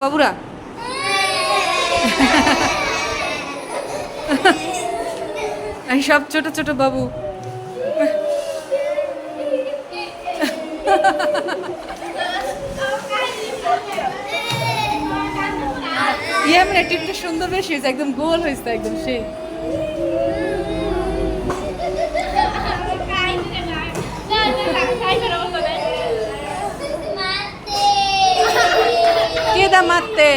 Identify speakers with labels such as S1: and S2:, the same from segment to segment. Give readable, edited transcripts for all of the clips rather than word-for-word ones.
S1: বাবুরা এই সব ছোট ছোট বাবু মানে টিপটা সুন্দর বেশি হয়েছে, একদম গোল হয়েছে, একদম সেই কে দা মারতে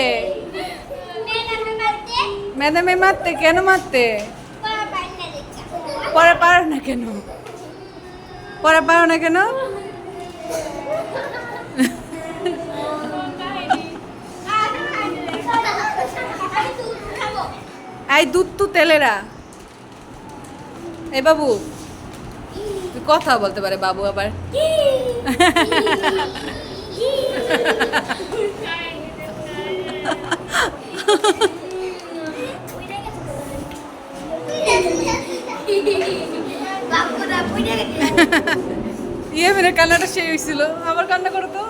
S1: ম্যাডামে মারতে কেন মারতে পরে পারো না কেন পরে পারো না কেন এই দুধ তো তেলেরা এই বাবু তুই কথা বলতে পারে বাবু আবার মেরে কান্নাটা সেই হয়েছিল, আবার কান্না করো তো।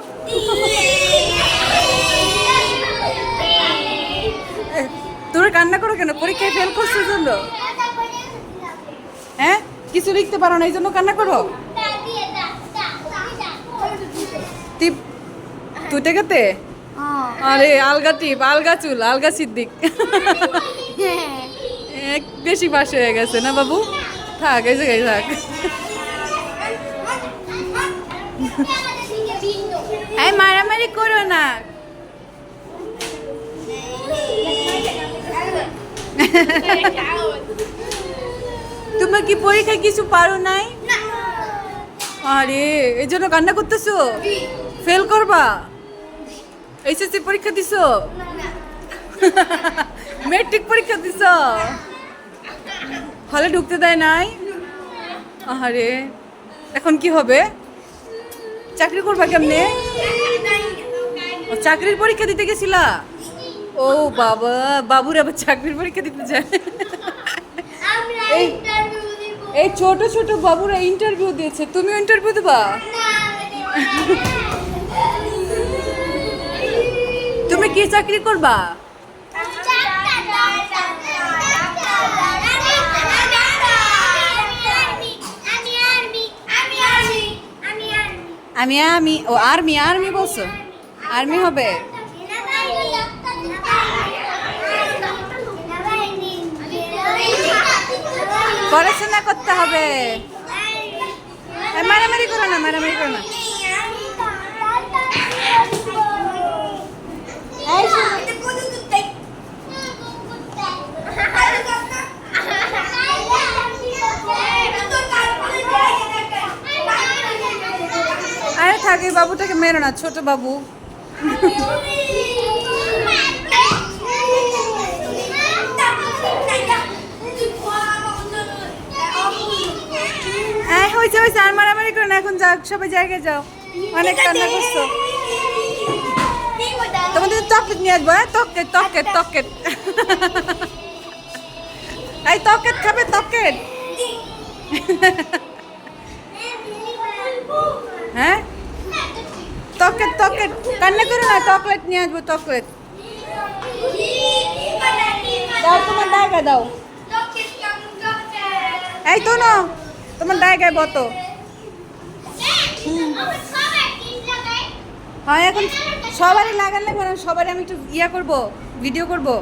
S1: তোর কান্না করো কেন? পরীক্ষায় ফেল করছো জন্য? হ্যাঁ, কিছু লিখতে পারো না এই জন্য কান্না করো? তুই টেকাতে আরে আলগা টিপ, আলগা চুল, আলগা সিদ্দিক বেশি পাশ হয়ে গেছে না বাবু? থাক এই জায়গায় থাক। এই মারামারি করো না। তুমি কি পরীক্ষায় কিছু পারো নাই? আরে এই জন্য কান্না করতেছো? ফেল করবা? এইচএসসি পরীক্ষা দিছো? মেট্রিক পরীক্ষা দিছো? হলে ঢুকতে দেয় নাই? আরে এখন কি হবে? চাকরি করবা কেমনে? চাকরির পরীক্ষা দিতে গেছিলা? ও বাবা, বাবুর আবার চাকরির পরীক্ষা দিতে যায়? এই ছোট ছোট বাবুরা ইন্টারভিউ দিয়েছে, তুমিও ইন্টারভিউ দেবা? তুমি কি চাকরি করবা? আমি ও আর্মি, আর্মি বলছো? আর্মি হবে? পড়াশোনা করতে হবে। মারামারি করো না, মারামারি করো না। আরে থাকে, বাবুটাকে মেরো না, ছোট বাবু। হ্যাঁ হয়েছে হয়েছে, আর মারামারি করো না, এখন যাও সবাই জায়গায় যাও, অনেক কান্না করছো। তোমাদের চকলেট নিয়ে আসবো। হ্যাঁ তকেট তকেট তকেট, এই তকেট খাবে? তকেট হ্যাঁ তকেট তকেট, কান্না করো না, চকলেট নিয়ে আসবো, চকলেট দাও, তোমার জায়গায় দাও। এই তো না, তোমার জায়গায় বতো। হ্যাঁ এখন সবারই লাগান লাগবে না, সবারই আমি একটু ইয়া করবো, ভিডিও করবো।